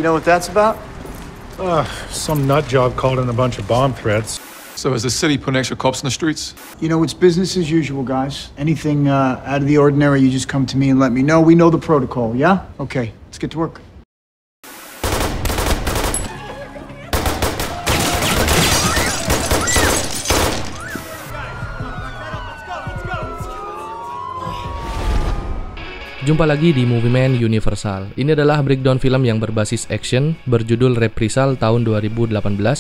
You know what that's about? Some nut job called in a bunch of bomb threats. So has the city put extra cops in the streets? You know, it's business as usual, guys. Anything out of the ordinary, you just come to me and let me know. We know the protocol, yeah? Okay, let's get to work. Jumpa lagi di Movie Man Universal. Ini adalah breakdown film yang berbasis action berjudul Reprisal tahun 2018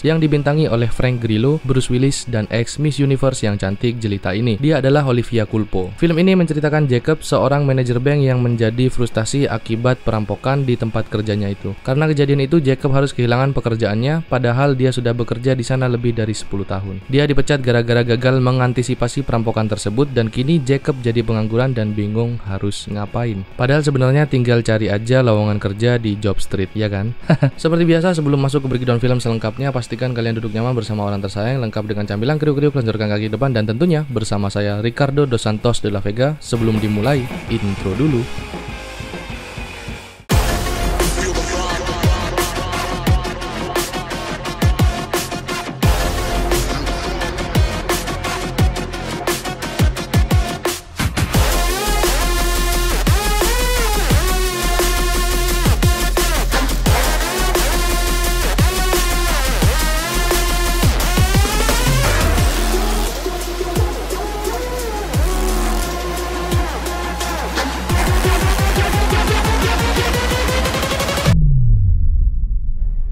yang dibintangi oleh Frank Grillo, Bruce Willis, dan ex Miss Universe yang cantik jelita ini. Dia adalah Olivia Culpo. Film ini menceritakan Jacob, seorang manajer bank yang menjadi frustasi akibat perampokan di tempat kerjanya itu. Karena kejadian itu, Jacob harus kehilangan pekerjaannya, padahal dia sudah bekerja di sana lebih dari 10 tahun. Dia dipecat gara-gara gagal mengantisipasi perampokan tersebut, dan kini Jacob jadi pengangguran dan bingung harus ngapain. Padahal sebenarnya tinggal cari aja lowongan kerja di Job Street, ya kan? Seperti biasa, sebelum masuk ke breakdown film selengkapnya, pastikan kalian duduk nyaman bersama orang tersayang, lengkap dengan camilan kriuk-kriuk, lanjutkan kaki depan, dan tentunya bersama saya Ricardo Dos Santos de la Vega. Sebelum dimulai, intro dulu.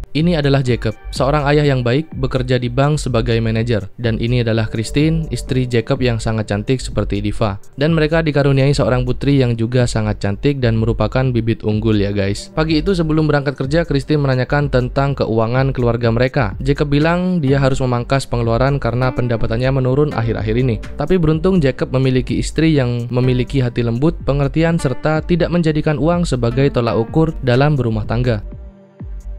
Ini adalah Jacob, seorang ayah yang baik, bekerja di bank sebagai manajer. Dan ini adalah Christine, istri Jacob yang sangat cantik seperti diva. Dan mereka dikaruniai seorang putri yang juga sangat cantik dan merupakan bibit unggul ya guys. Pagi itu sebelum berangkat kerja, Christine menanyakan tentang keuangan keluarga mereka. Jacob bilang dia harus memangkas pengeluaran karena pendapatannya menurun akhir-akhir ini. Tapi beruntung Jacob memiliki istri yang memiliki hati lembut, pengertian, serta tidak menjadikan uang sebagai tolak ukur dalam berumah tangga.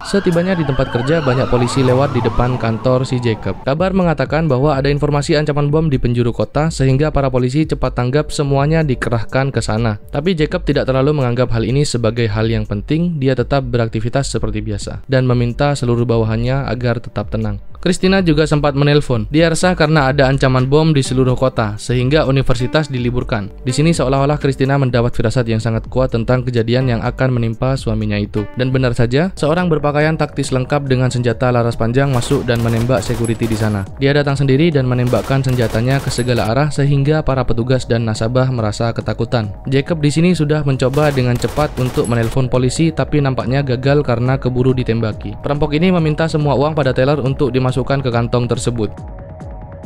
Setibanya di tempat kerja, banyak polisi lewat di depan kantor si Jacob. Kabar mengatakan bahwa ada informasi ancaman bom di penjuru kota, sehingga para polisi cepat tanggap semuanya dikerahkan ke sana. Tapi Jacob tidak terlalu menganggap hal ini sebagai hal yang penting. Dia tetap beraktivitas seperti biasa dan meminta seluruh bawahannya agar tetap tenang. Christina juga sempat menelpon. Dia resah karena ada ancaman bom di seluruh kota, sehingga universitas diliburkan. Di sini seolah-olah Christina mendapat firasat yang sangat kuat tentang kejadian yang akan menimpa suaminya itu. Dan benar saja, seorang berpakaian taktis lengkap dengan senjata laras panjang masuk dan menembak security di sana. Dia datang sendiri dan menembakkan senjatanya ke segala arah sehingga para petugas dan nasabah merasa ketakutan. Jacob di sini sudah mencoba dengan cepat untuk menelpon polisi, tapi nampaknya gagal karena keburu ditembaki. Perampok ini meminta semua uang pada teller untuk dimasukkan ke kantong tersebut.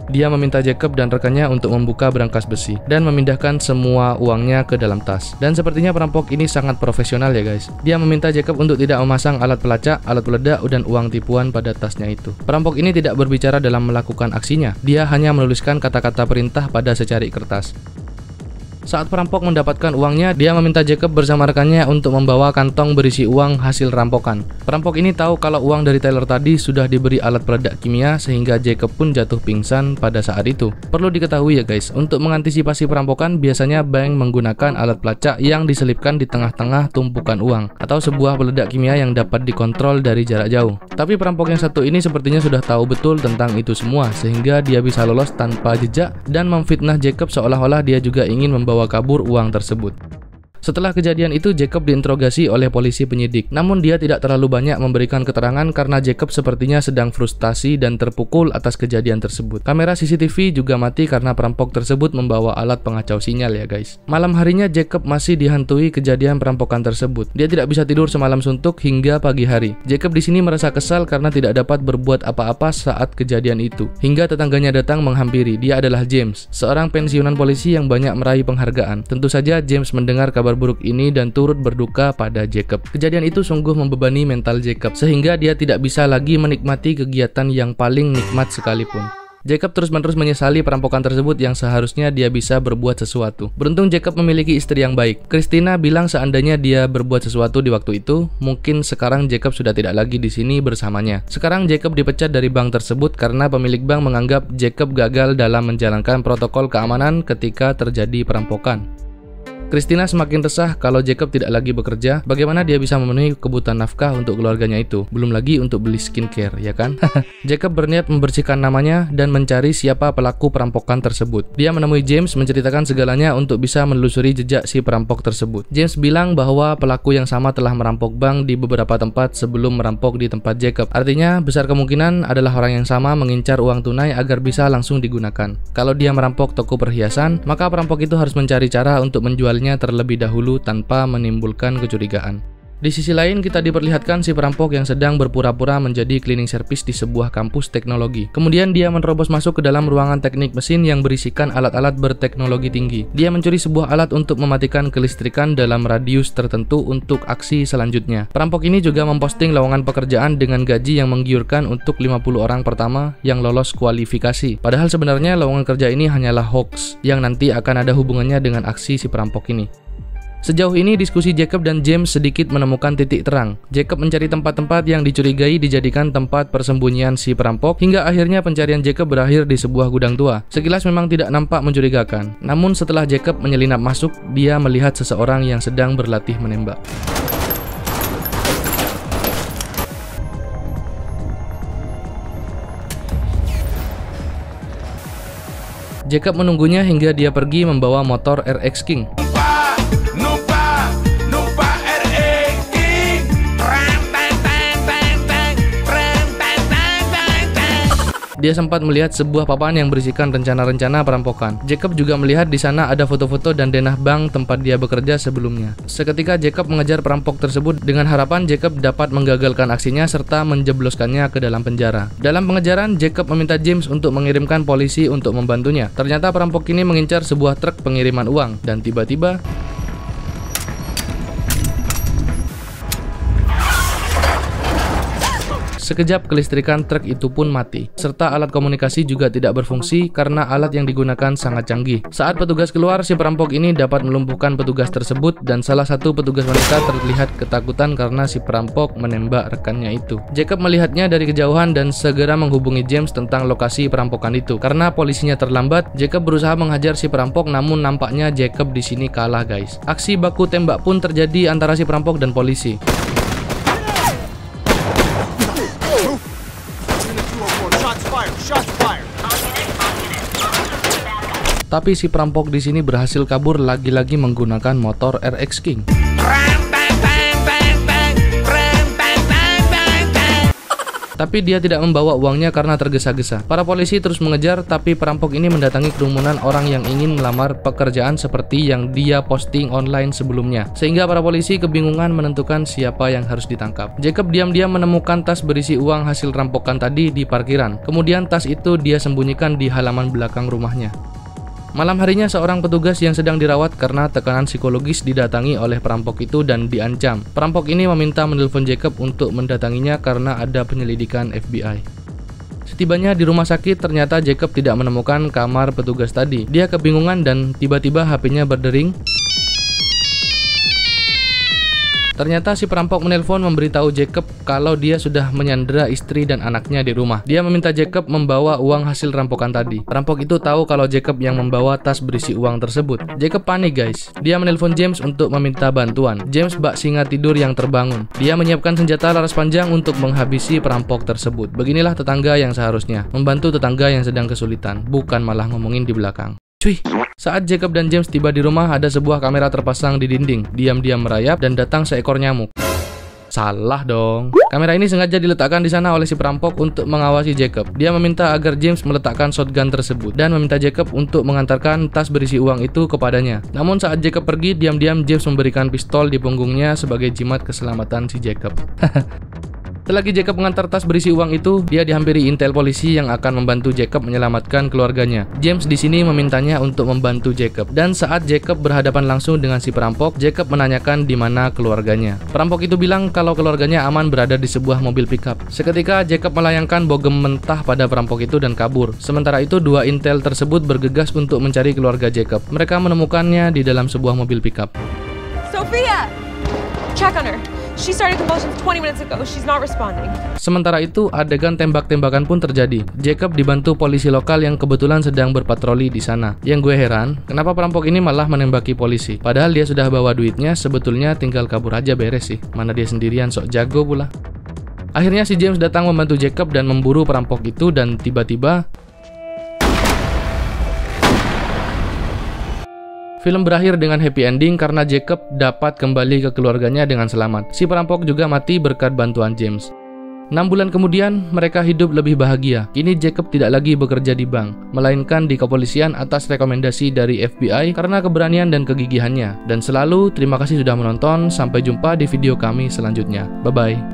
Dia meminta Jacob dan rekannya untuk membuka brankas besi dan memindahkan semua uangnya ke dalam tas. Dan sepertinya perampok ini sangat profesional ya guys. Dia meminta Jacob untuk tidak memasang alat pelacak, alat peledak, dan uang tipuan pada tasnya itu. Perampok ini tidak berbicara dalam melakukan aksinya. Dia hanya menuliskan kata-kata perintah pada secari kertas. Saat perampok mendapatkan uangnya, dia meminta Jacob bersama rekannya untuk membawa kantong berisi uang hasil rampokan. Perampok ini tahu kalau uang dari Taylor tadi sudah diberi alat peledak kimia, sehingga Jacob pun jatuh pingsan pada saat itu. Perlu diketahui ya guys, untuk mengantisipasi perampokan, biasanya bank menggunakan alat pelacak yang diselipkan di tengah-tengah tumpukan uang, atau sebuah peledak kimia yang dapat dikontrol dari jarak jauh. Tapi perampok yang satu ini sepertinya sudah tahu betul tentang itu semua, sehingga dia bisa lolos tanpa jejak dan memfitnah Jacob seolah-olah dia juga ingin membawa kabur uang tersebut. Setelah kejadian itu, Jacob diinterogasi oleh polisi penyidik. Namun dia tidak terlalu banyak memberikan keterangan karena Jacob sepertinya sedang frustasi dan terpukul atas kejadian tersebut. Kamera CCTV juga mati karena perampok tersebut membawa alat pengacau sinyal ya guys. Malam harinya Jacob masih dihantui kejadian perampokan tersebut. Dia tidak bisa tidur semalam suntuk hingga pagi hari. Jacob di sini merasa kesal karena tidak dapat berbuat apa-apa saat kejadian itu. Hingga tetangganya datang menghampiri. Dia adalah James, seorang pensiunan polisi yang banyak meraih penghargaan. Tentu saja James mendengar kabar buruk ini dan turut berduka pada Jacob. Kejadian itu sungguh membebani mental Jacob, sehingga dia tidak bisa lagi menikmati kegiatan yang paling nikmat sekalipun. Jacob terus-menerus menyesali perampokan tersebut yang seharusnya dia bisa berbuat sesuatu. Beruntung Jacob memiliki istri yang baik. Christina bilang seandainya dia berbuat sesuatu di waktu itu, mungkin sekarang Jacob sudah tidak lagi di sini bersamanya. Sekarang Jacob dipecat dari bank tersebut karena pemilik bank menganggap Jacob gagal dalam menjalankan protokol keamanan ketika terjadi perampokan. Christina semakin resah kalau Jacob tidak lagi bekerja. Bagaimana dia bisa memenuhi kebutuhan nafkah untuk keluarganya itu? Belum lagi untuk beli skincare, ya kan? Jacob berniat membersihkan namanya dan mencari siapa pelaku perampokan tersebut. Dia menemui James menceritakan segalanya untuk bisa menelusuri jejak si perampok tersebut. James bilang bahwa pelaku yang sama telah merampok bank di beberapa tempat sebelum merampok di tempat Jacob. Artinya, besar kemungkinan adalah orang yang sama mengincar uang tunai agar bisa langsung digunakan. Kalau dia merampok toko perhiasan, maka perampok itu harus mencari cara untuk menjualnya terlebih dahulu tanpa menimbulkan kecurigaan. Di sisi lain, kita diperlihatkan si perampok yang sedang berpura-pura menjadi cleaning service di sebuah kampus teknologi. Kemudian dia menerobos masuk ke dalam ruangan teknik mesin yang berisikan alat-alat berteknologi tinggi. Dia mencuri sebuah alat untuk mematikan kelistrikan dalam radius tertentu untuk aksi selanjutnya. Perampok ini juga memposting lowongan pekerjaan dengan gaji yang menggiurkan untuk 50 orang pertama yang lolos kualifikasi. Padahal sebenarnya lowongan kerja ini hanyalah hoax yang nanti akan ada hubungannya dengan aksi si perampok ini. Sejauh ini diskusi Jacob dan James sedikit menemukan titik terang. Jacob mencari tempat-tempat yang dicurigai dijadikan tempat persembunyian si perampok, hingga akhirnya pencarian Jacob berakhir di sebuah gudang tua. Sekilas memang tidak nampak mencurigakan. Namun setelah Jacob menyelinap masuk, dia melihat seseorang yang sedang berlatih menembak. Jacob menunggunya hingga dia pergi membawa motor RX King. Dia sempat melihat sebuah papan yang berisikan rencana-rencana perampokan. Jacob juga melihat di sana ada foto-foto dan denah bank tempat dia bekerja sebelumnya. Seketika Jacob mengejar perampok tersebut dengan harapan Jacob dapat menggagalkan aksinya serta menjebloskannya ke dalam penjara. Dalam pengejaran, Jacob meminta James untuk mengirimkan polisi untuk membantunya. Ternyata perampok ini mengincar sebuah truk pengiriman uang dan tiba-tiba sekejap kelistrikan truk itu pun mati, serta alat komunikasi juga tidak berfungsi karena alat yang digunakan sangat canggih. Saat petugas keluar, si perampok ini dapat melumpuhkan petugas tersebut dan salah satu petugas wanita terlihat ketakutan karena si perampok menembak rekannya itu. Jacob melihatnya dari kejauhan dan segera menghubungi James tentang lokasi perampokan itu. Karena polisinya terlambat, Jacob berusaha menghajar si perampok, namun nampaknya Jacob di sini kalah, guys. Aksi baku tembak pun terjadi antara si perampok dan polisi. Tapi si perampok di sini berhasil kabur lagi-lagi menggunakan motor RX King. Tapi dia tidak membawa uangnya karena tergesa-gesa. Para polisi terus mengejar, tapi perampok ini mendatangi kerumunan orang yang ingin melamar pekerjaan seperti yang dia posting online sebelumnya. Sehingga para polisi kebingungan menentukan siapa yang harus ditangkap. Jacob diam-diam menemukan tas berisi uang hasil rampokan tadi di parkiran. Kemudian tas itu dia sembunyikan di halaman belakang rumahnya. Malam harinya seorang petugas yang sedang dirawat karena tekanan psikologis didatangi oleh perampok itu dan diancam. Perampok ini meminta menelpon Jacob untuk mendatanginya karena ada penyelidikan FBI. Setibanya di rumah sakit, ternyata Jacob tidak menemukan kamar petugas tadi. Dia kebingungan dan tiba-tiba HP-nya berdering. Ternyata si perampok menelpon memberitahu Jacob kalau dia sudah menyandera istri dan anaknya di rumah. Dia meminta Jacob membawa uang hasil rampokan tadi. Perampok itu tahu kalau Jacob yang membawa tas berisi uang tersebut. Jacob panik, guys. Dia menelpon James untuk meminta bantuan. James bak singa tidur yang terbangun. Dia menyiapkan senjata laras panjang untuk menghabisi perampok tersebut. Beginilah tetangga yang seharusnya membantu tetangga yang sedang kesulitan, bukan malah ngomongin di belakang. Cuy, saat Jacob dan James tiba di rumah, ada sebuah kamera terpasang di dinding. Diam-diam merayap dan datang seekor nyamuk. Salah dong. Kamera ini sengaja diletakkan di sana oleh si perampok untuk mengawasi Jacob. Dia meminta agar James meletakkan shotgun tersebut dan meminta Jacob untuk mengantarkan tas berisi uang itu kepadanya. Namun saat Jacob pergi, diam-diam James memberikan pistol di punggungnya sebagai jimat keselamatan si Jacob. Selagi Jacob mengantar tas berisi uang itu, dia dihampiri intel polisi yang akan membantu Jacob menyelamatkan keluarganya. James di sini memintanya untuk membantu Jacob. Dan saat Jacob berhadapan langsung dengan si perampok, Jacob menanyakan di mana keluarganya. Perampok itu bilang kalau keluarganya aman berada di sebuah mobil pickup. Seketika Jacob melayangkan bogem mentah pada perampok itu dan kabur. Sementara itu dua intel tersebut bergegas untuk mencari keluarga Jacob. Mereka menemukannya di dalam sebuah mobil pickup. Sophia! Check on her. She started convulsions 20 minutes ago. She's not responding. Sementara itu, adegan tembak-tembakan pun terjadi. Jacob dibantu polisi lokal yang kebetulan sedang berpatroli di sana. Yang gue heran, kenapa perampok ini malah menembaki polisi? Padahal dia sudah bawa duitnya, sebetulnya tinggal kabur aja beres sih. Mana dia sendirian sok jago pula. Akhirnya si James datang membantu Jacob dan memburu perampok itu, dan tiba-tiba film berakhir dengan happy ending karena Jacob dapat kembali ke keluarganya dengan selamat. Si perampok juga mati berkat bantuan James. 6 bulan kemudian, mereka hidup lebih bahagia. Kini Jacob tidak lagi bekerja di bank, melainkan di kepolisian atas rekomendasi dari FBI karena keberanian dan kegigihannya. Dan selalu terima kasih sudah menonton, sampai jumpa di video kami selanjutnya. Bye-bye.